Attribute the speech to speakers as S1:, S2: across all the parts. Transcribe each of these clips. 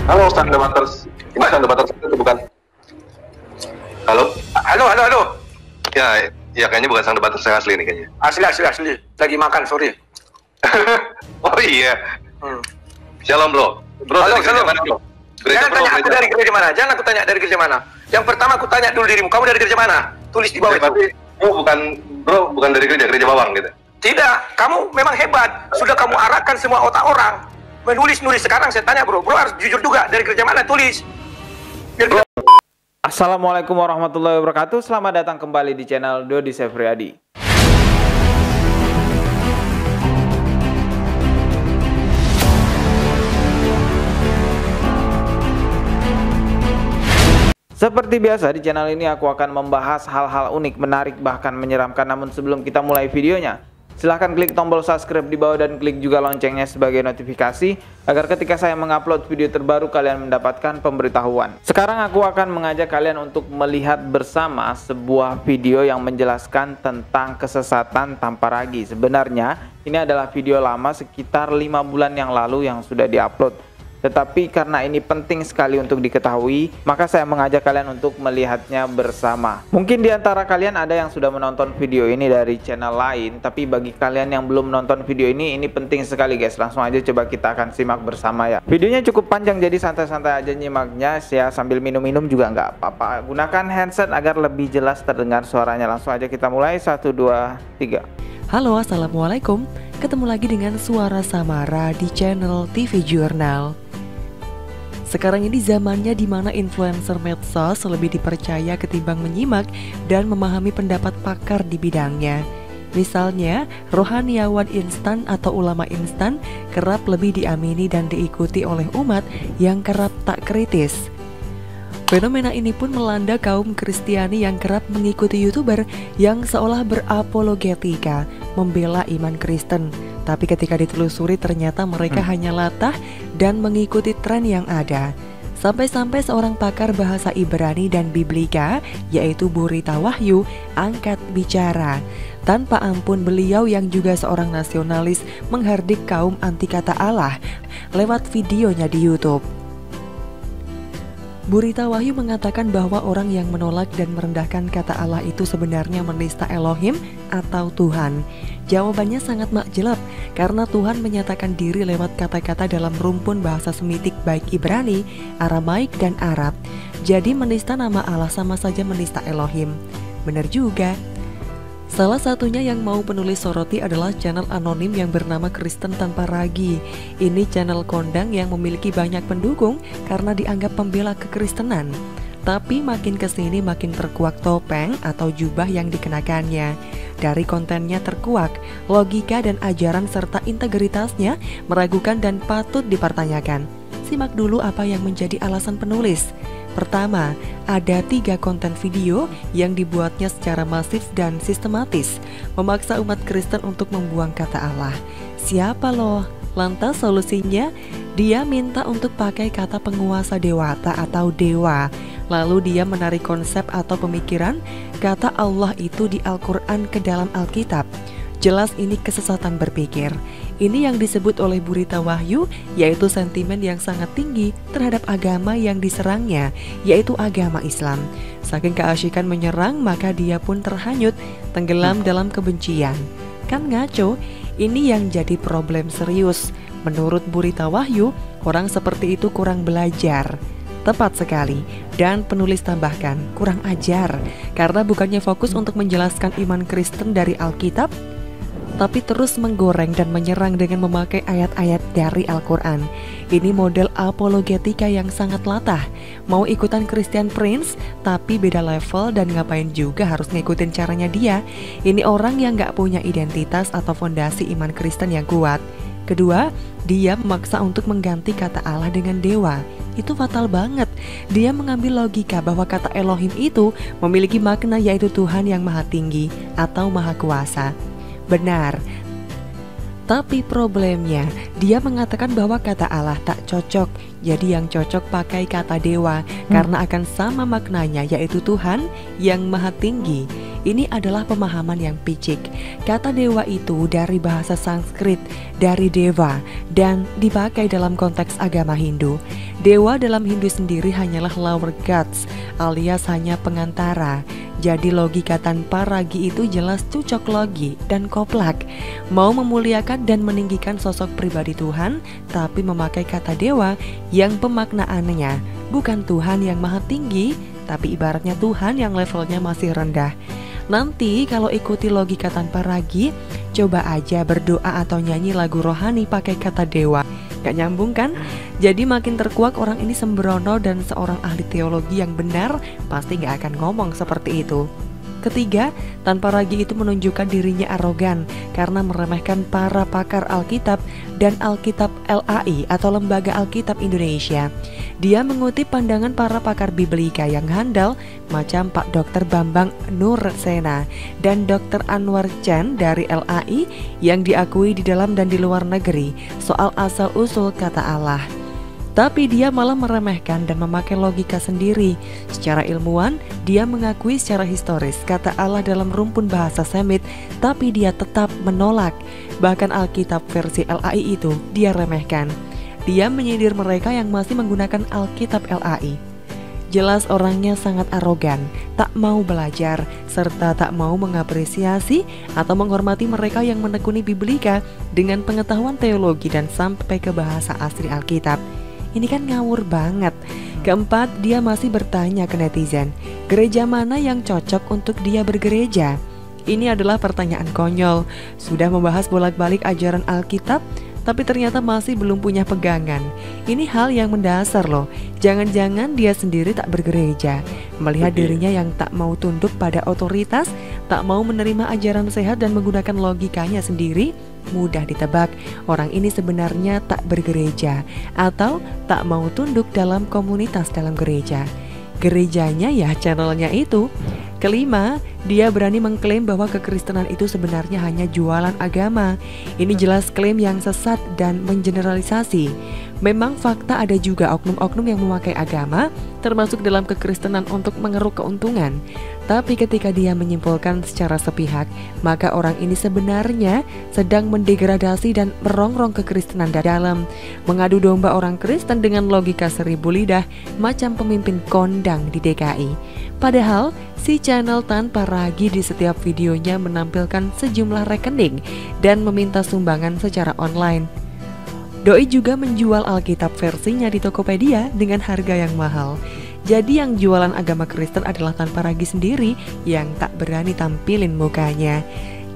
S1: Halo, Stand Debaters. Ini Stand Debaters itu bukan? Halo?
S2: Halo.
S1: Ya, ya kayaknya bukan Stand Debaters yang asli nih kayaknya.
S2: Asli. Lagi makan, sorry.
S1: Oh iya. Shalom, bro. Bro,
S2: Halo,
S1: dari gereja
S2: shalom.
S1: mana, bro?
S2: Jangan tanya aku dari gereja mana. Jangan aku tanya dari gereja mana. Yang pertama aku tanya dulu dirimu. Kamu dari gereja mana? Tulis di bawah
S1: Berarti,
S2: itu.
S1: bukan dari gereja Bawang gitu.
S2: Tidak, kamu memang hebat. Sudah kamu arahkan semua otak orang. Menulis. Sekarang saya tanya, bro harus jujur juga. Dari gereja mana? Tulis. Biar kita...
S3: Assalamualaikum warahmatullahi wabarakatuh. Selamat datang kembali di channel Dodi Sefriadi. Seperti biasa di channel ini aku akan membahas hal-hal unik, menarik, bahkan menyeramkan. Namun sebelum kita mulai videonya, silahkan klik tombol subscribe di bawah dan klik juga loncengnya sebagai notifikasi agar ketika saya mengupload video terbaru kalian mendapatkan pemberitahuan. Sekarang aku akan mengajak kalian untuk melihat bersama sebuah video yang menjelaskan tentang kesesatan tanpa ragi. Sebenarnya ini adalah video lama sekitar 5 bulan yang lalu yang sudah diupload. Tetapi karena ini penting sekali untuk diketahui, maka saya mengajak kalian untuk melihatnya bersama. Mungkin di antara kalian ada yang sudah menonton video ini dari channel lain, tapi bagi kalian yang belum menonton video ini penting sekali guys. Langsung aja coba kita akan simak bersama ya. Videonya cukup panjang, jadi santai-santai aja nyimaknya. Ya sambil minum-minum juga nggak apa-apa. Gunakan handset agar lebih jelas terdengar suaranya. Langsung aja kita mulai. 1, 2, 3.
S4: Halo, assalamualaikum. Ketemu lagi dengan Suara Samara di channel TV Jurnal. Sekarang ini zamannya di mana influencer medsos lebih dipercaya ketimbang menyimak dan memahami pendapat pakar di bidangnya. Misalnya, rohaniawan instan atau ulama instan kerap lebih diamini dan diikuti oleh umat yang kerap tak kritis. Fenomena ini pun melanda kaum Kristiani yang kerap mengikuti YouTuber yang seolah berapologetika, membela iman Kristen. Tapi ketika ditelusuri ternyata mereka hanya latah dan mengikuti tren yang ada. Sampai-sampai seorang pakar bahasa Ibrani dan Biblika, yaitu Burita Wahyu, angkat bicara. Tanpa ampun beliau yang juga seorang nasionalis menghardik kaum anti kata Allah lewat videonya di YouTube. Burita Wahyu mengatakan bahwa orang yang menolak dan merendahkan kata Allah itu sebenarnya menista Elohim atau Tuhan. Jawabannya sangat makjelab karena Tuhan menyatakan diri lewat kata-kata dalam rumpun bahasa Semitik baik Ibrani, Aramaik, dan Arab. Jadi menista nama Allah sama saja menista Elohim. Benar juga. Salah satunya yang mau penulis soroti adalah channel anonim yang bernama Kristen Tanpa Ragi. Ini channel kondang yang memiliki banyak pendukung karena dianggap pembela kekristenan. Tapi makin kesini makin terkuak topeng atau jubah yang dikenakannya. Dari kontennya terkuak, logika dan ajaran serta integritasnya meragukan dan patut dipertanyakan. Simak dulu apa yang menjadi alasan penulis. Pertama, ada 3 konten video yang dibuatnya secara masif dan sistematis, memaksa umat Kristen untuk membuang kata Allah. Siapa loh? Lantas solusinya, dia minta untuk pakai kata penguasa dewata atau dewa. Lalu dia menarik konsep atau pemikiran kata Allah itu di Al-Quran ke dalam Alkitab. Jelas ini kesesatan berpikir. Ini yang disebut oleh Burita Wahyu, yaitu sentimen yang sangat tinggi terhadap agama yang diserangnya, yaitu agama Islam. Saking keasyikan menyerang, maka dia pun terhanyut, tenggelam dalam kebencian. Kan ngaco? Ini yang jadi problem serius. Menurut Burita Wahyu, orang seperti itu kurang belajar. Tepat sekali. Dan penulis tambahkan, kurang ajar. Karena bukannya fokus untuk menjelaskan iman Kristen dari Alkitab, tapi terus menggoreng dan menyerang dengan memakai ayat-ayat dari Al-Quran. Ini model apologetika yang sangat latah. Mau ikutan Christian Prince, tapi beda level dan ngapain juga harus ngikutin caranya dia. Ini orang yang gak punya identitas atau fondasi iman Kristen yang kuat. Kedua, dia memaksa untuk mengganti kata Allah dengan dewa. Itu fatal banget. Dia mengambil logika bahwa kata Elohim itu memiliki makna yaitu Tuhan yang maha tinggi atau maha kuasa. Benar. Tapi problemnya, dia mengatakan bahwa kata Allah tak cocok. Jadi yang cocok pakai kata dewa karena akan sama maknanya yaitu Tuhan yang maha tinggi. Ini adalah pemahaman yang picik. Kata dewa itu dari bahasa Sanskrit, dari deva, dan dipakai dalam konteks agama Hindu. Dewa dalam Hindu sendiri hanyalah lower gods, alias hanya pengantara. Jadi logika tanpa ragi itu jelas cocok logi dan koplak. Mau memuliakan dan meninggikan sosok pribadi Tuhan, tapi memakai kata dewa yang pemaknaannya bukan Tuhan yang maha tinggi, tapi ibaratnya Tuhan yang levelnya masih rendah. Nanti kalau ikuti logika tanpa ragi, coba aja berdoa atau nyanyi lagu rohani pakai kata dewa. Gak nyambung kan? Jadi makin terkuak orang ini sembrono, dan seorang ahli teologi yang benar pasti gak akan ngomong seperti itu. Ketiga, tanpa ragi itu menunjukkan dirinya arogan karena meremehkan para pakar Alkitab dan Alkitab LAI atau Lembaga Alkitab Indonesia. Dia mengutip pandangan para pakar biblika yang handal macam Pak Dr. Bambang Nursena dan Dr. Anwar Chan dari LAI yang diakui di dalam dan di luar negeri soal asal-usul kata Allah. Tapi dia malah meremehkan dan memakai logika sendiri. Secara ilmuwan, dia mengakui secara historis kata Allah dalam rumpun bahasa Semit, tapi dia tetap menolak. Bahkan Alkitab versi LAI itu dia remehkan. Dia menyindir mereka yang masih menggunakan Alkitab LAI. Jelas orangnya sangat arogan, tak mau belajar, serta tak mau mengapresiasi atau menghormati mereka yang menekuni biblika dengan pengetahuan teologi dan sampai ke bahasa asli Alkitab. Ini kan ngawur banget. Keempat, dia masih bertanya ke netizen, gereja mana yang cocok untuk dia bergereja? Ini adalah pertanyaan konyol. Sudah membahas bolak-balik ajaran Alkitab, tapi ternyata masih belum punya pegangan. Ini hal yang mendasar loh. Jangan-jangan dia sendiri tak bergereja, melihat dirinya yang tak mau tunduk pada otoritas, tak mau menerima ajaran sehat dan menggunakan logikanya sendiri. Mudah ditebak, orang ini sebenarnya tak bergereja atau tak mau tunduk dalam komunitas dalam gereja. Gerejanya ya channelnya itu. Kelima, dia berani mengklaim bahwa kekristenan itu sebenarnya hanya jualan agama. Ini jelas klaim yang sesat dan mengeneralisasi. Memang fakta ada juga oknum-oknum yang memakai agama, termasuk dalam kekristenan untuk mengeruk keuntungan. Tapi ketika dia menyimpulkan secara sepihak, maka orang ini sebenarnya sedang mendegradasi dan merongrong kekristenan dalam, mengadu domba orang Kristen dengan logika 1000 lidah macam pemimpin kondang di DKI. Padahal si channel tanpa ragi di setiap videonya menampilkan sejumlah rekening dan meminta sumbangan secara online. Doi juga menjual Alkitab versinya di Tokopedia dengan harga yang mahal. Jadi yang jualan agama Kristen adalah tanpa ragi sendiri yang tak berani tampilin mukanya.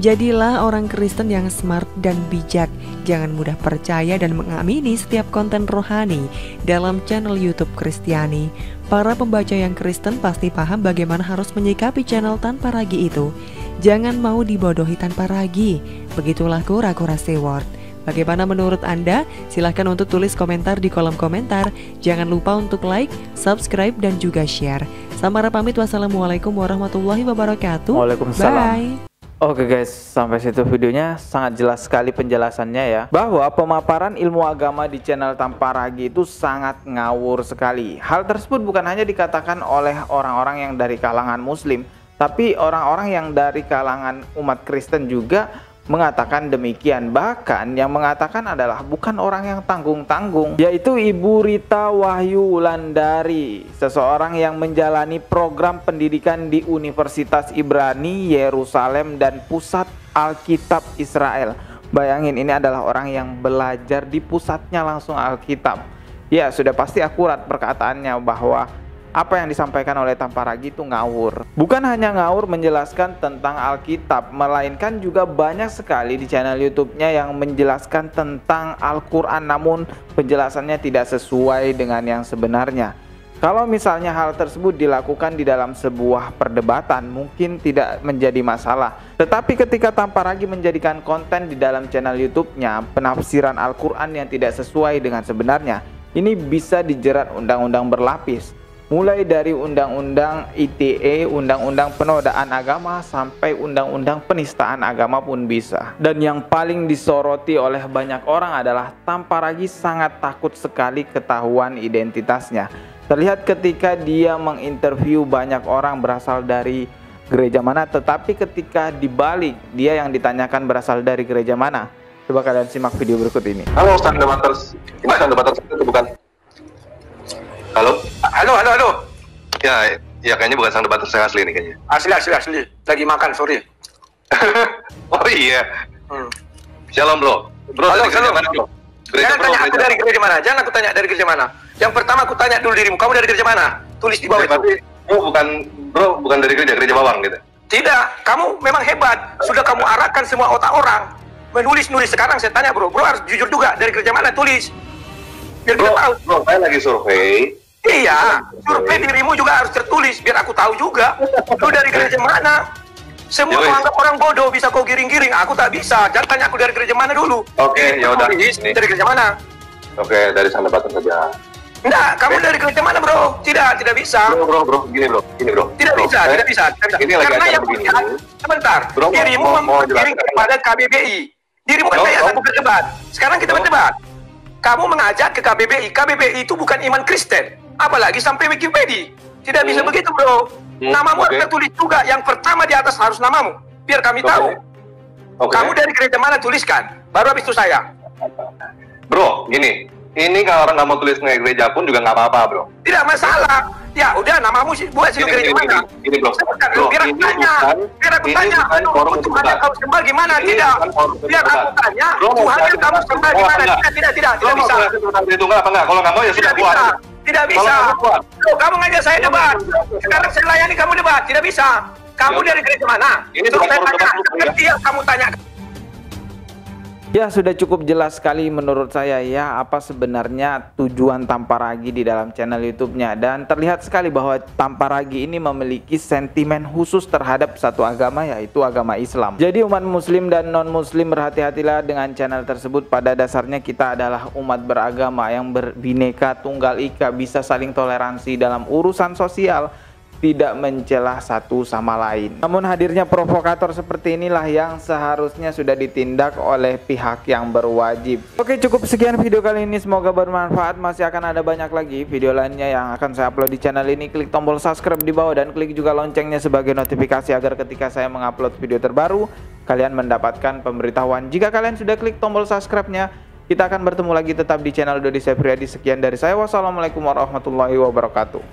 S4: Jadilah orang Kristen yang smart dan bijak. Jangan mudah percaya dan mengamini setiap konten rohani dalam channel YouTube Kristiani. Para pembaca yang Kristen pasti paham bagaimana harus menyikapi channel tanpa ragi itu. Jangan mau dibodohi tanpa ragi. Begitulah kura-kura Seward. Bagaimana menurut Anda? Silahkan untuk tulis komentar di kolom komentar. Jangan lupa untuk like, subscribe, dan juga share. Samara pamit, wassalamualaikum warahmatullahi wabarakatuh.
S3: Waalaikumsalam.
S4: Bye.
S3: Oke guys, sampai situ videonya. Sangat jelas sekali penjelasannya ya, bahwa pemaparan ilmu agama di channel tanpa ragi itu sangat ngawur sekali. Hal tersebut bukan hanya dikatakan oleh orang-orang yang dari kalangan muslim, tapi orang-orang yang dari kalangan umat Kristen juga mengatakan demikian. Bahkan yang mengatakan adalah bukan orang yang tanggung-tanggung, yaitu Ibu Rita Wahyu Wulandari, seseorang yang menjalani program pendidikan di Universitas Ibrani Yerusalem dan Pusat Alkitab Israel. Bayangin, ini adalah orang yang belajar di pusatnya langsung Alkitab. Ya, sudah pasti akurat perkataannya bahwa apa yang disampaikan oleh tanpa ragi itu ngawur. Bukan hanya ngawur menjelaskan tentang Alkitab, melainkan juga banyak sekali di channel YouTube-nya yang menjelaskan tentang Al-Quran, namun penjelasannya tidak sesuai dengan yang sebenarnya. Kalau misalnya hal tersebut dilakukan di dalam sebuah perdebatan, mungkin tidak menjadi masalah. Tetapi ketika tanpa ragi menjadikan konten di dalam channel YouTube-nya penafsiran Al-Quran yang tidak sesuai dengan sebenarnya, ini bisa dijerat undang-undang berlapis. Mulai dari undang-undang ITE, undang-undang penodaan agama, sampai undang-undang penistaan agama pun bisa. Dan yang paling disoroti oleh banyak orang adalah tanpa ragi sangat takut sekali ketahuan identitasnya. Terlihat ketika dia menginterview banyak orang berasal dari gereja mana, tetapi ketika dibalik dia yang ditanyakan berasal dari gereja mana. Coba kalian simak video berikut ini.
S1: Halo, Stand Debaters. Ini Stand Debaters itu bukan? Halo?
S2: Halo.
S1: Ya kayaknya bukan Stand Debaters yang asli nih kayaknya.
S2: Asli. Lagi makan, sorry.
S1: Oh iya. Shalom bro. Bro,
S2: Halo,
S1: dari gereja
S2: halo.
S1: mana bro?
S2: Jangan tanya aku dari gereja mana. Jangan aku tanya dari gereja mana. Yang pertama aku tanya dulu dirimu. Kamu dari gereja mana? Tulis di bawah itu.
S1: Tapi bukan dari gereja bawang gitu.
S2: Tidak, kamu memang hebat. Sudah kamu arahkan semua otak orang. Menulis. Sekarang saya tanya bro harus jujur juga. Dari gereja mana tulis? Biar kita tahu.
S1: Bro, saya lagi survei.
S2: Iya, survei dirimu juga harus tertulis. Biar aku tahu juga. Lu dari gereja mana? Semua kau anggap orang bodoh, bisa kau giring-giring. Aku tak bisa. Jangan tanya aku dari gereja mana dulu.
S1: Oke, ya udah.
S2: Dari gereja mana?
S1: Oke, dari Stand Debaters saja.
S2: Enggak, kamu dari gereja mana bro? Tidak bisa.
S1: Bro, gini bro.
S2: Tidak bisa.
S1: Ini lagi
S2: Karena
S1: acara
S2: yang
S1: begini.
S2: punya, sebentar,
S1: Bro,
S2: dirimu
S1: mau
S2: menggiring
S1: jelaskan.
S2: kepada KBBI. Dirimu kan kayak aku berdebat. Sekarang kita berdebat. Kamu mengajak ke KBBI. KBBI itu bukan iman Kristen. Apalagi sampai Wikipedia. Tidak bisa begitu bro. Namamu harus tertulis juga. Yang pertama di atas harus namamu. Biar kami tahu. Kamu dari gereja mana tuliskan. Baru habis itu saya.
S1: Bro, gini. Ini kalau orang nggak mau tulis gereja pun juga nggak apa-apa bro.
S2: Tidak masalah. Ya udah namamu buat sini gereja mana.
S1: Gini bro.
S2: Biar aku tanya. Tuhan yang kamu sembah gimana? Tidak. Biar aku tanya. Tuhan yang kamu sembah gimana? Tidak bisa.
S1: Tunggal apa enggak? Kalau nggak mau ya sudah buat.
S2: Tidak bisa. Loh, kamu ngajak saya debat. Sekarang saya layani kamu debat. Tidak bisa. Kamu dari gereja mana?
S1: Ini
S2: Terus
S1: bukan
S2: saya
S1: forum
S2: tanya.
S1: debat,
S2: Seperti yang kamu tanya.
S3: Ya, sudah cukup jelas sekali menurut saya ya apa sebenarnya tujuan Tamparagi di dalam channel YouTube-nya, dan terlihat sekali bahwa Tamparagi ini memiliki sentimen khusus terhadap satu agama, yaitu agama Islam. Jadi umat muslim dan non muslim berhati-hatilah dengan channel tersebut. Pada dasarnya kita adalah umat beragama yang berbineka tunggal ika, bisa saling toleransi dalam urusan sosial, tidak mencelah satu sama lain. Namun hadirnya provokator seperti inilah yang seharusnya sudah ditindak oleh pihak yang berwajib. Oke, cukup sekian video kali ini, semoga bermanfaat. Masih akan ada banyak lagi video lainnya yang akan saya upload di channel ini. Klik tombol subscribe di bawah dan klik juga loncengnya sebagai notifikasi agar ketika saya mengupload video terbaru kalian mendapatkan pemberitahuan. Jika kalian sudah klik tombol subscribe-nya, kita akan bertemu lagi tetap di channel Dodi Septriadi. Sekian dari saya, wassalamualaikum warahmatullahi wabarakatuh.